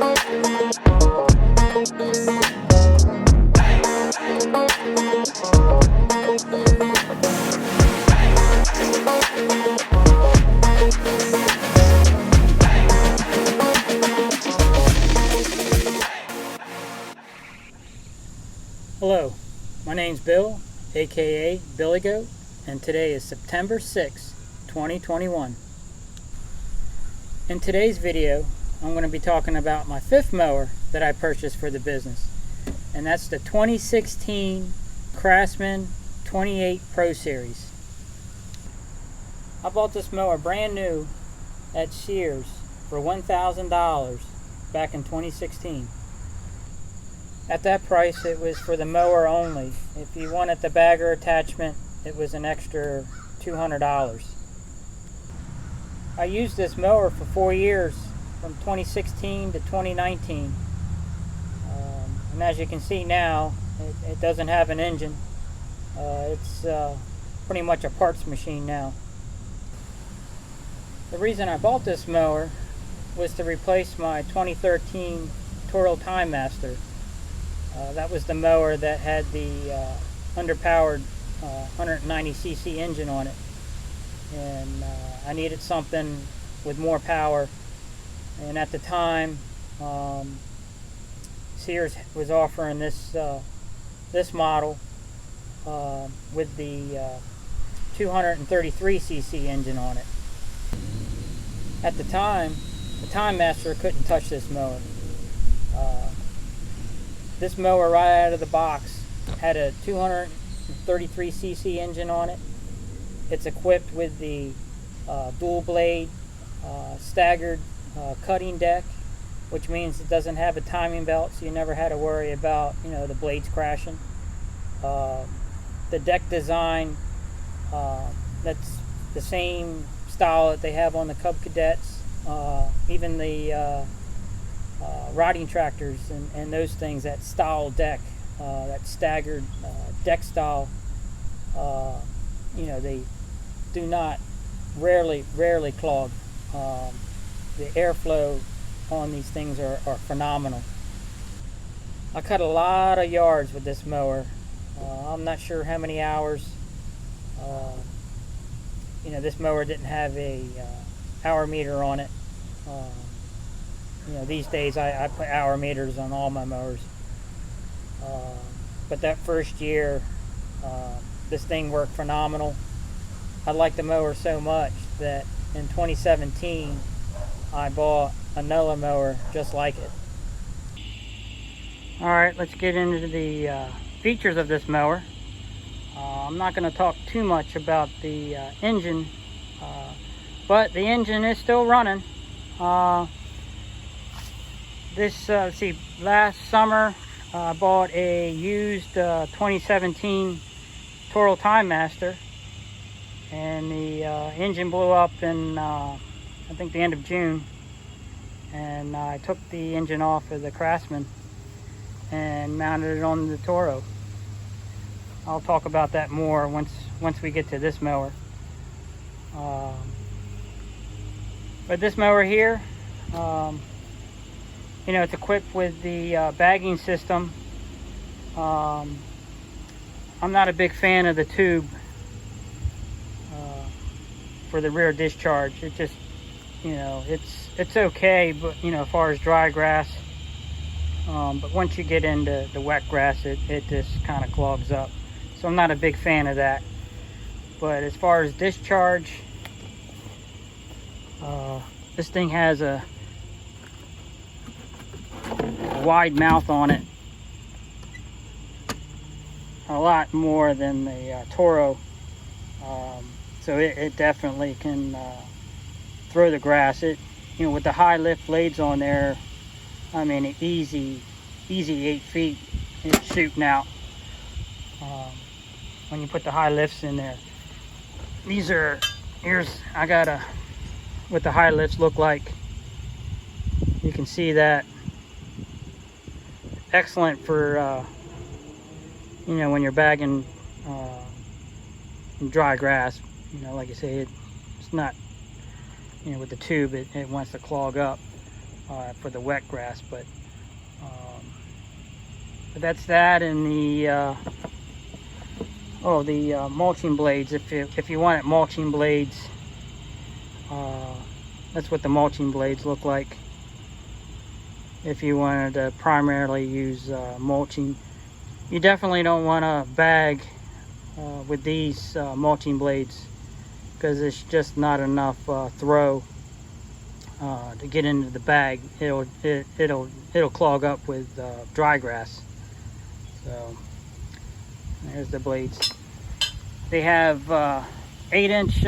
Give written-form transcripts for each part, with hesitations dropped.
Hello, my name's Bill, aka Billy Goat, and today is September 6, 2021. In today's video, I'm going to be talking about my fifth mower that I purchased for the business, and that's the 2016 Craftsman 28 Pro Series. I bought this mower brand new at Sears for $1,000 back in 2016. At that price, it was for the mower only. If you wanted the bagger attachment, it was an extra $200. I used this mower for 4 years, from 2016 to 2019. And as you can see now, it doesn't have an engine. It's pretty much a parts machine now. The reason I bought this mower was to replace my 2013 Toro Time Master. That was the mower that had the underpowered 190cc engine on it, and I needed something with more power. And at the time, Sears was offering this model with the 233cc engine on it. At the time, the Time Master couldn't touch this mower. This mower right out of the box had a 233cc engine on it. It's equipped with the dual blade staggered cutting deck, which means it doesn't have a timing belt, so you never had to worry about the blades crashing. The deck design, that's the same style that they have on the Cub Cadets, even the riding tractors and those things, that style deck, that staggered deck style, they do not rarely clog. The airflow on these things are phenomenal. I cut a lot of yards with this mower. I'm not sure how many hours. This mower didn't have a hour meter on it. These days I put hour meters on all my mowers. But that first year, this thing worked phenomenal. I liked the mower so much that in 2017, I bought another mower just like it. Alright, let's get into the features of this mower. I'm not going to talk too much about the engine, but the engine is still running. Let's see, last summer I bought a used 2017 Toro Time Master, and the engine blew up in I think the end of June, and I took the engine off of the Craftsman and mounted it on the Toro. I'll talk about that more once we get to this mower. But this mower here, it's equipped with the bagging system. I'm not a big fan of the tube for the rear discharge. It just, it's okay, but as far as dry grass. But once you get into the wet grass, it just kind of clogs up. So I'm not a big fan of that. But as far as discharge, this thing has a wide mouth on it, a lot more than the Toro, so it definitely can throw the grass. With the high lift blades on there, I mean, easy 8 feet it's shooting out when you put the high lifts in there. Here's I got what the high lifts look like. You can see that. Excellent for when you're bagging dry grass. Like I say, it's not with the tube, it wants to clog up. for the wet grass. But that's that. And the mulching blades. If you wanted mulching blades, that's what the mulching blades look like. If you wanted to primarily use mulching, you definitely don't want a bag with these mulching blades, because it's just not enough throw to get into the bag. It'll clog up with dry grass. So there's the blades. They have 8-inch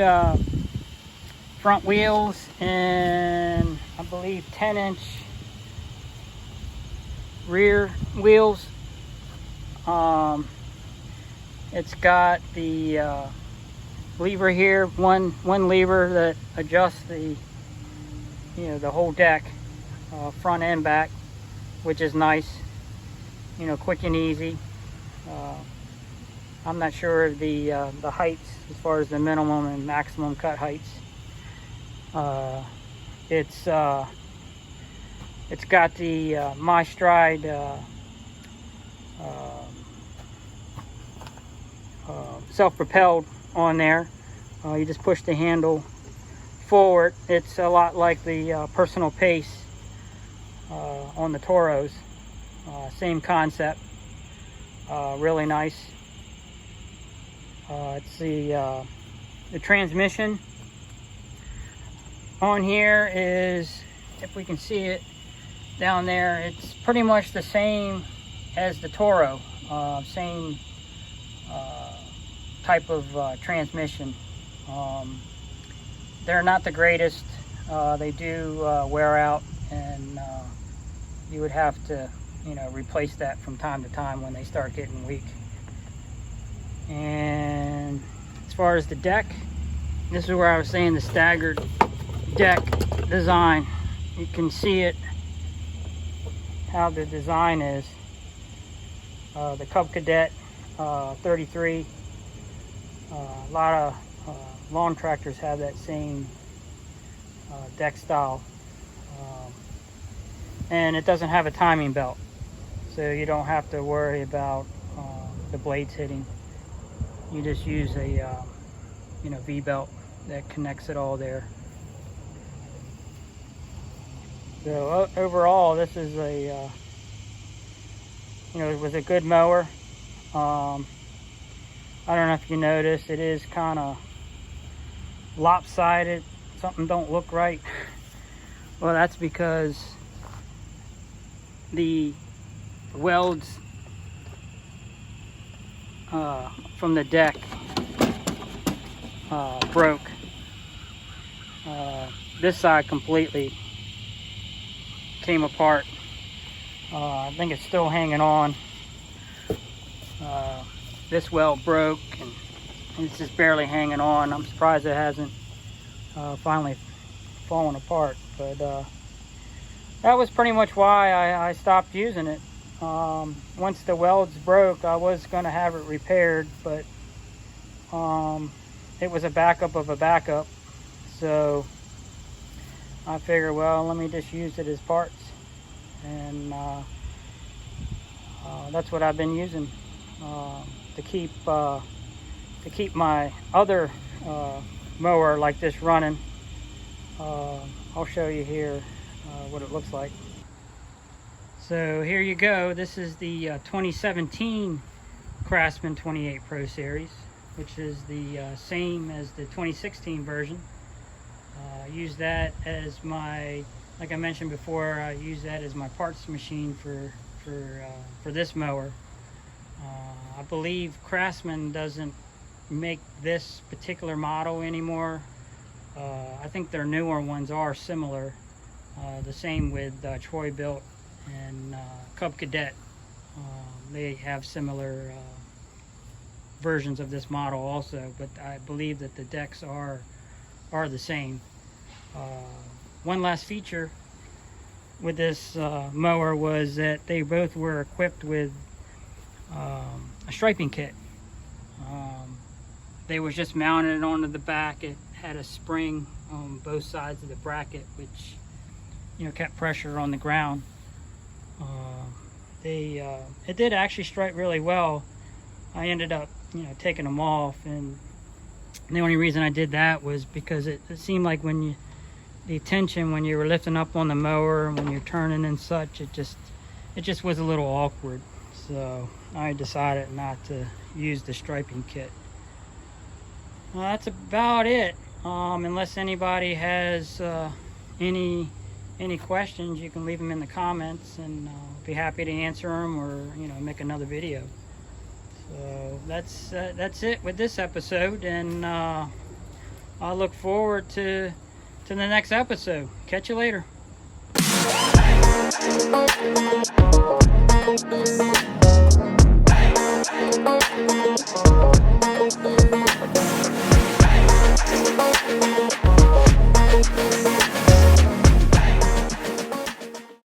front wheels and I believe 10-inch rear wheels. It's got the lever here, one lever that adjusts the the whole deck, front and back, which is nice, quick and easy. I'm not sure of the heights as far as the minimum and maximum cut heights. It's got the My Stride self-propelled on there. You just push the handle forward. It's a lot like the Personal Pace on the Toros. Same concept. Really nice. It's the transmission on here is, if we can see it down there, it's pretty much the same as the Toro. Same type of transmission. They're not the greatest. They do wear out, and you would have to replace that from time to time when they start getting weak. And as far as the deck, this is where I was saying the staggered deck design. You can see it, how the design is. The Cub Cadet 33. A lot of lawn tractors have that same deck style. And it doesn't have a timing belt, so you don't have to worry about the blades hitting. You just use a V-belt that connects it all there. So overall, this is a it was a good mower. I don't know if you noticed, it is kind of lopsided. Something don't look right. Well, that's because the welds from the deck broke. This side completely came apart. I think it's still hanging on. This weld broke and it's just barely hanging on. I'm surprised it hasn't finally fallen apart, but that was pretty much why I stopped using it. Once the welds broke, I was going to have it repaired, but it was a backup of a backup, so I figured, well, let me just use it as parts, and that's what I've been using to keep my other mower like this running. I'll show you here what it looks like. So here you go. This is the 2017 Craftsman 28 Pro Series, which is the same as the 2016 version. I use that as my, like I mentioned before, I use that as my parts machine for this mower. I believe Craftsman doesn't make this particular model anymore. I think their newer ones are similar. The same with Troy Built and Cub Cadet. They have similar versions of this model also, but I believe that the decks are the same. One last feature with this mower was that they both were equipped with a striping kit. They was just mounted onto the back. It had a spring on both sides of the bracket, which kept pressure on the ground. It did actually stripe really well. I ended up taking them off, and the only reason I did that was because it seemed like the tension when you were lifting up on the mower and when you're turning and such, it just was a little awkward. So I decided not to use the striping kit. Well, that's about it. Unless anybody has any questions, you can leave them in the comments, and I'll be happy to answer them, or make another video. So that's it with this episode, and I look forward to the next episode. Catch you later.